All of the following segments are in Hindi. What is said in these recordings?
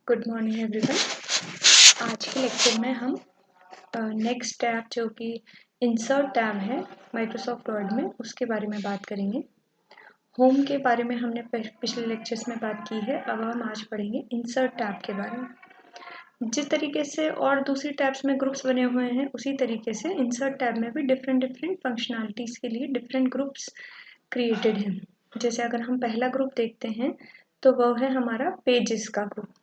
Good morning everyone. आज के लेक्चर में हम नेक्स्ट टैब जो कि इंसर्ट टैब है माइक्रोसॉफ्ट वर्ड में, उसके बारे में बात करेंगे। होम के बारे में हमने पिछले लेक्चर्स में बात की है। अब हम आज पढ़ेंगे इंसर्ट टैब के बारे में। जिस तरीके से और दूसरी टैब्स में ग्रुप्स बने हुए हैं, उसी तरीके से इंसर्ट टैब में भी डिफरेंट फंक्शनैलिटीज़ के लिए डिफरेंट ग्रुप्स क्रिएटेड हैं। जैसे अगर हम पहला ग्रुप देखते हैं तो वह है हमारा पेजेस का ग्रुप।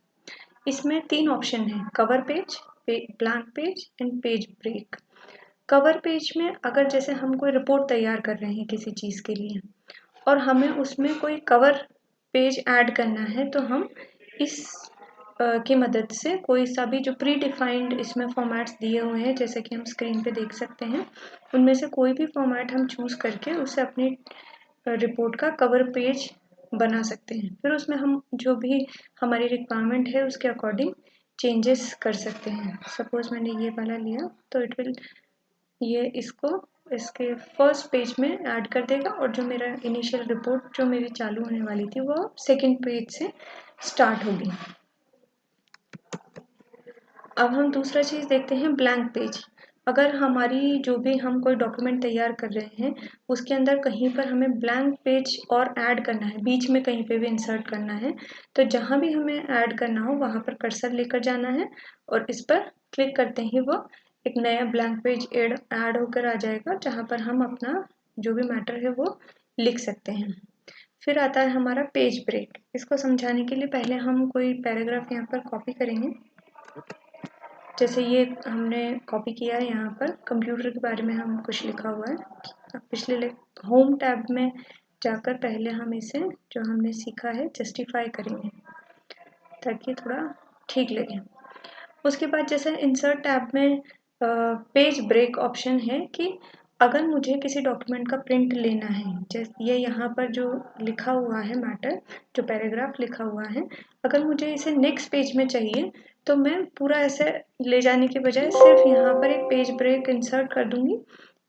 इसमें 3 ऑप्शन हैं, cover page, blank page and page break. Cover page में अगर जैसे हम कोई रिपोर्ट तैयार कर रहे हैं किसी चीज़ के लिए और हमें उसमें कोई कवर पेज ऐड करना है, तो हम इस की मदद से कोई सा भी जो प्री डिफाइंड इसमें फॉर्मेट्स दिए हुए हैं, जैसे कि हम स्क्रीन पे देख सकते हैं, उनमें से कोई भी फॉर्मेट हम चूज़ करके उसे अपनी रिपोर्ट का कवर पेज बना सकते हैं। फिर उसमें हम जो भी हमारी रिक्वायरमेंट है उसके अकॉर्डिंग चेंजेस कर सकते हैं। सपोज मैंने ये वाला लिया तो इट विल ये इसके फर्स्ट पेज में ऐड कर देगा, और जो मेरा इनिशियल रिपोर्ट जो मेरी चालू होने वाली थी वो सेकंड पेज से स्टार्ट होगी। अब हम दूसरा चीज़ देखते हैं, ब्लैंक पेज। अगर हमारी जो भी हम कोई डॉक्यूमेंट तैयार कर रहे हैं उसके अंदर कहीं पर हमें ब्लैंक पेज और ऐड करना है, बीच में कहीं पे भी इंसर्ट करना है, तो जहाँ भी हमें ऐड करना हो वहाँ पर कर्सर लेकर जाना है और इस पर क्लिक करते ही वो एक नया ब्लैंक पेज ऐड होकर आ जाएगा, जहाँ पर हम अपना जो भी मैटर है वो लिख सकते हैं। फिर आता है हमारा पेज ब्रेक। इसको समझाने के लिए पहले हम कोई पैराग्राफ यहाँ पर कॉपी करेंगे। जैसे ये हमने कॉपी किया है, यहाँ पर कंप्यूटर के बारे में हम कुछ लिखा हुआ है। अब पिछले होम टैब में जाकर पहले हम इसे जो हमने सीखा है जस्टिफाई करेंगे ताकि थोड़ा ठीक लगे। उसके बाद जैसे इंसर्ट टैब में पेज ब्रेक ऑप्शन है कि अगर मुझे किसी डॉक्यूमेंट का प्रिंट लेना है, जैसे ये यहाँ पर जो लिखा हुआ है मैटर, जो पैराग्राफ लिखा हुआ है, अगर मुझे इसे नेक्स्ट पेज में चाहिए तो मैं पूरा ऐसे ले जाने के बजाय सिर्फ यहाँ पर एक पेज ब्रेक इंसर्ट कर दूंगी,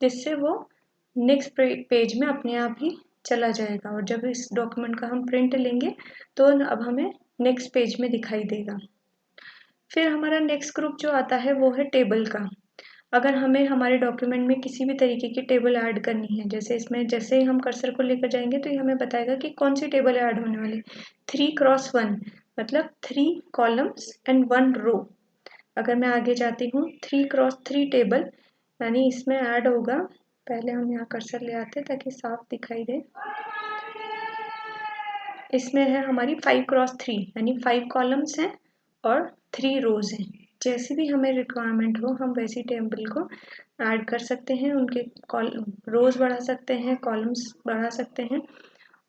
जिससे वो नेक्स्ट पेज में अपने आप ही चला जाएगा, और जब इस डॉक्यूमेंट का हम प्रिंट लेंगे तो अब हमें नेक्स्ट पेज में दिखाई देगा। फिर हमारा नेक्स्ट ग्रुप जो आता है वो है टेबल का। अगर हमें हमारे डॉक्यूमेंट में किसी भी तरीके की टेबल ऐड करनी है, जैसे इसमें जैसे ही हम कर्सर को लेकर जाएंगे तो ये हमें बताएगा कि कौन सी टेबल ऐड होने वाली। 3x1 मतलब 3 कॉलम्स एंड 1 रो। अगर मैं आगे जाती हूँ 3x3 टेबल, यानी इसमें ऐड होगा, पहले हम यहाँ कर्सर ले आते हैं ताकि साफ दिखाई दे। इसमें है हमारी 5x3 यानी 5 कॉलम्स हैं और 3 रोज हैं। जैसी भी हमें रिक्वायरमेंट हो हम वैसी टेबल को ऐड कर सकते हैं, उनके रोज बढ़ा सकते हैं, कॉलम्स बढ़ा सकते हैं,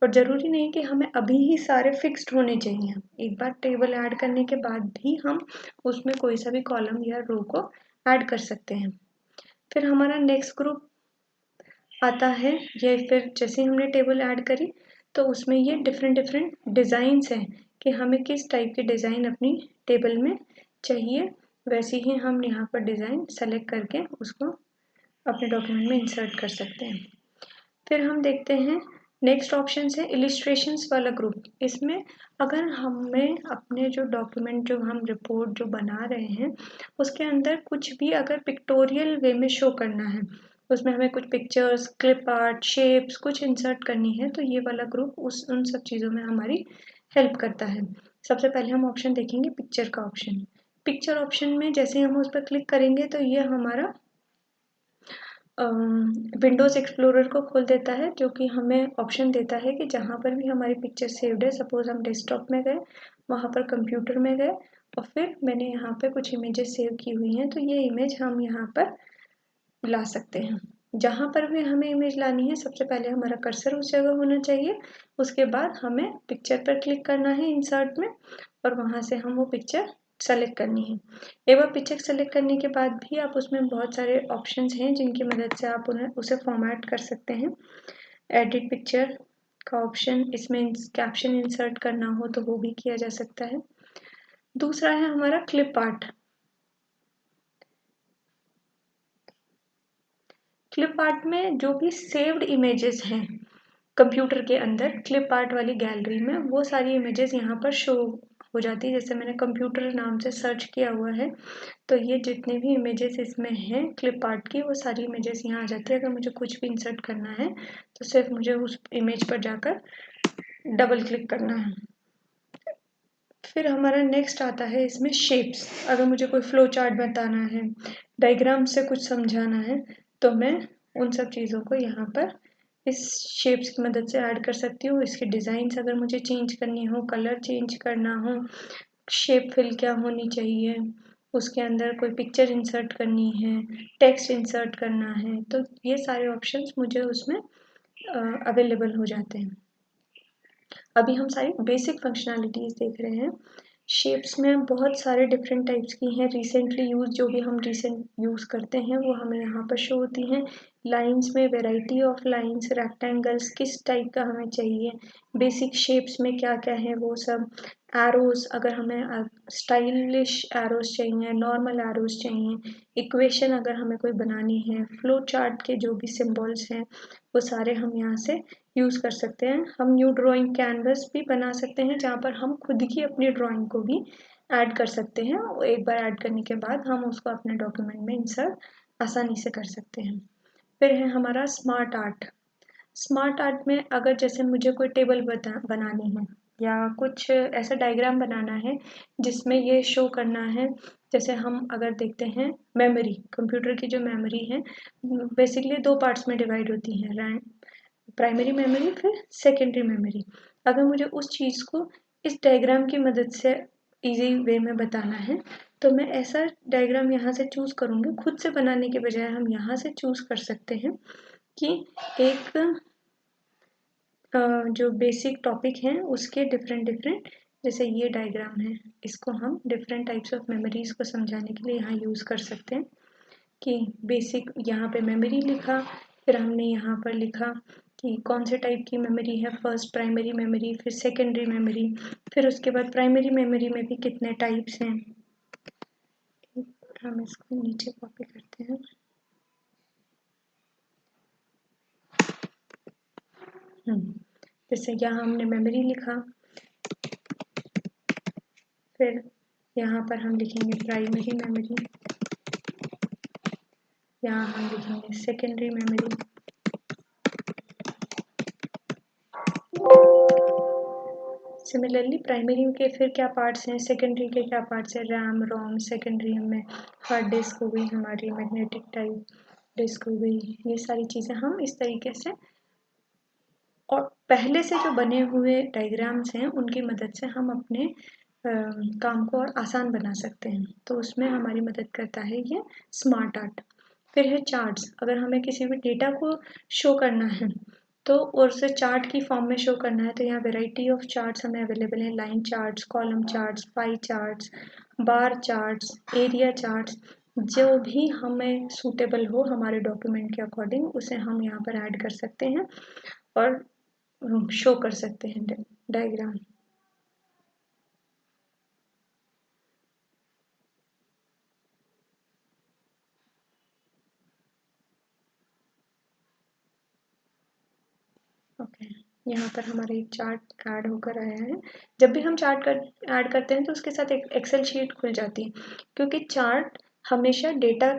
और ज़रूरी नहीं कि हमें अभी ही सारे फिक्स्ड होने चाहिए। एक बार टेबल ऐड करने के बाद भी हम उसमें कोई सा भी कॉलम या रो को ऐड कर सकते हैं। फिर हमारा नेक्स्ट ग्रुप आता है, ये फिर जैसे हमने टेबल ऐड करी तो उसमें ये डिफरेंट डिज़ाइंस हैं कि हमें किस टाइप की डिज़ाइन अपनी टेबल में चाहिए, वैसे ही हम यहाँ पर डिज़ाइन सेलेक्ट करके उसको अपने डॉक्यूमेंट में इंसर्ट कर सकते हैं। फिर हम देखते हैं नेक्स्ट ऑप्शन है इलिस्ट्रेशंस वाला ग्रुप। इसमें अगर हमें अपने जो डॉक्यूमेंट जो हम रिपोर्ट जो बना रहे हैं उसके अंदर कुछ भी अगर पिक्टोरियल वे में शो करना है, उसमें हमें कुछ पिक्चर्स, क्लिप आर्ट, शेप्स कुछ इंसर्ट करनी है, तो ये वाला ग्रुप उन सब चीज़ों में हमारी हेल्प करता है। सबसे पहले हम ऑप्शन देखेंगे पिक्चर का ऑप्शन। पिक्चर ऑप्शन में जैसे ही हम उस पर क्लिक करेंगे तो ये हमारा विंडोज़ एक्सप्लोरर को खोल देता है, जो कि हमें ऑप्शन देता है कि जहाँ पर भी हमारी पिक्चर सेव्ड है, सपोज हम डेस्कटॉप में गए, वहाँ पर कंप्यूटर में गए और फिर मैंने यहाँ पे कुछ इमेजेस सेव की हुई हैं, तो ये इमेज हम यहाँ पर ला सकते हैं। जहाँ पर भी हमें इमेज लानी है सबसे पहले हमारा कर्सर उस जगह होना चाहिए, उसके बाद हमें पिक्चर पर क्लिक करना है इंसर्ट में, और वहाँ से हम वो पिक्चर सेलेक्ट करनी है। एक बार पिक्चर सेलेक्ट करने के बाद भी आप उसमें बहुत सारे ऑप्शंस हैं जिनकी मदद से आप उसे फॉर्मेट कर सकते हैं। एडिट पिक्चर का ऑप्शन, इसमें कैप्शन इंसर्ट करना हो तो वो भी किया जा सकता है। दूसरा है हमारा क्लिप आर्ट। क्लिप आर्ट में जो भी सेव्ड इमेजेस हैं कंप्यूटर के अंदर क्लिप आर्ट वाली गैलरी में, वो सारी इमेजेस यहाँ पर शो हो जाती है। जैसे मैंने कंप्यूटर नाम से सर्च किया हुआ है तो ये जितने भी इमेजेस इसमें हैं क्लिप आर्ट की वो सारी इमेजेस यहाँ आ जाती है। अगर मुझे कुछ भी इंसर्ट करना है तो सिर्फ मुझे उस इमेज पर जाकर डबल क्लिक करना है। फिर हमारा नेक्स्ट आता है इसमें शेप्स। अगर मुझे कोई फ्लो चार्ट बताना है, डायग्राम से कुछ समझाना है तो मैं उन सब चीज़ों को यहाँ पर इस शेप्स की मदद से ऐड कर सकती हूँ। इसके डिज़ाइंस अगर मुझे चेंज करनी हो, कलर चेंज करना हो, शेप फिल क्या होनी चाहिए, उसके अंदर कोई पिक्चर इंसर्ट करनी है, टेक्स्ट इंसर्ट करना है, तो ये सारे ऑप्शंस मुझे उसमें अवेलेबल हो जाते हैं। अभी हम सारी बेसिक फंक्शनैलिटीज़ देख रहे हैं। शेप्स में बहुत सारे डिफरेंट टाइप्स की हैं। रिसेंटली यूज़ जो भी हम रिसेंट यूज़ करते हैं वो हमें यहाँ पर शो होती हैं। लाइंस में वैरायटी ऑफ लाइंस, रेक्टेंगल्स किस टाइप का हमें चाहिए, बेसिक शेप्स में क्या क्या है वो सब, एरोज़ अगर हमें स्टाइलिश एरोज़ चाहिए, नॉर्मल एरोज़ चाहिए, इक्वेशन अगर हमें कोई बनानी है, फ्लो चार्ट के जो भी सिम्बल्स हैं वो सारे हम यहाँ से यूज़ कर सकते हैं। हम न्यू ड्राइंग कैनवस भी बना सकते हैं जहाँ पर हम खुद की अपनी ड्राइंग को भी ऐड कर सकते हैं। एक बार ऐड करने के बाद हम उसको अपने डॉक्यूमेंट में इंसर्ट आसानी से कर सकते हैं। फिर है हमारा स्मार्ट आर्ट। स्मार्ट आर्ट में अगर जैसे मुझे कोई टेबल बनानी है या कुछ ऐसा डायग्राम बनाना है जिसमें ये शो करना है, जैसे हम अगर देखते हैं मेमोरी, कंप्यूटर की जो मेमोरी है बेसिकली दो पार्ट्स में डिवाइड होती है, प्राइमरी मेमोरी फिर सेकेंडरी मेमोरी। अगर मुझे उस चीज़ को इस डायग्राम की मदद से इजी वे में बताना है तो मैं ऐसा डायग्राम यहाँ से चूज़ करूँगी। खुद से बनाने के बजाय हम यहाँ से चूज़ कर सकते हैं कि एक जो बेसिक टॉपिक हैं उसके डिफरेंट जैसे ये डायग्राम है, इसको हम डिफरेंट टाइप्स ऑफ मेमोरीज को समझाने के लिए यहाँ यूज़ कर सकते हैं कि बेसिक यहाँ पे मेमोरी लिखा, फिर हमने यहाँ पर लिखा कि कौन से टाइप की मेमोरी है, फर्स्ट प्राइमरी मेमोरी, फिर सेकेंडरी मेमोरी, फिर उसके बाद प्राइमरी मेमोरी में भी कितने टाइप्स हैं। हम इसको नीचे कॉपी करते हैं। जैसे यहाँ हमने मेमोरी लिखा, फिर यहाँ पर हम लिखेंगे प्राइमरी मेमोरी, यहाँ हम लिखेंगे सेकेंडरी मेमोरी, सिमिलरली प्राइमरी के फिर क्या पार्ट्स हैं, सेकेंडरी के क्या पार्ट्स हैं, रैम रोम, सेकेंडरी में हार्ड डिस्क हो गई हमारी, मैग्नेटिक टाइप डिस्क हो गई, ये सारी चीज़ें हम इस तरीके से और पहले से जो बने हुए डायग्राम्स हैं उनकी मदद से हम अपने काम को और आसान बना सकते हैं। तो उसमें हमारी मदद करता है ये स्मार्ट आर्ट। फिर है चार्ट्स। अगर हमें किसी भी डेटा को शो करना है तो और उसे चार्ट की फॉर्म में शो करना है तो यहाँ वैरायटी ऑफ चार्ट्स हमें अवेलेबल हैं। Line charts, column charts, pie charts, bar charts, area charts, जो भी हमें सूटेबल हो हमारे डॉक्यूमेंट के अकॉर्डिंग उसे हम यहाँ पर ऐड कर सकते हैं और शो कर सकते हैं डायग्राम। ओके, यहाँ पर हमारा एक चार्ट ऐड होकर आया है। जब भी हम चार्ट ऐड करते हैं तो उसके साथ एक एक्सेल शीट खुल जाती है, क्योंकि चार्ट हमेशा डेटा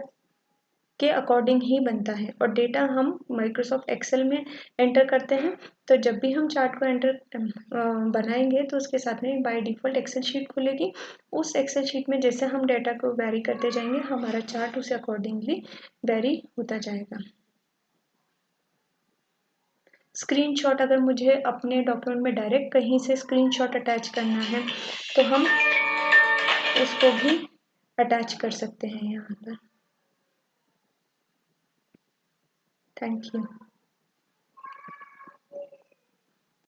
के अकॉर्डिंग ही बनता है और डेटा हम माइक्रोसॉफ्ट एक्सेल में एंटर करते हैं। तो जब भी हम चार्ट को बनाएंगे तो उसके साथ में बाय डिफ़ॉल्ट एक्सेल शीट खुलेगी। उस एक्सेल शीट में जैसे हम डेटा को वेरी करते जाएंगे हमारा चार्ट उसे अकॉर्डिंगली वेरी होता जाएगा। स्क्रीनशॉट, अगर मुझे अपने डॉक्यूमेंट में डायरेक्ट कहीं से स्क्रीनशॉट अटैच करना है तो हम उसको भी अटैच कर सकते हैं यहाँ पर। Thank you.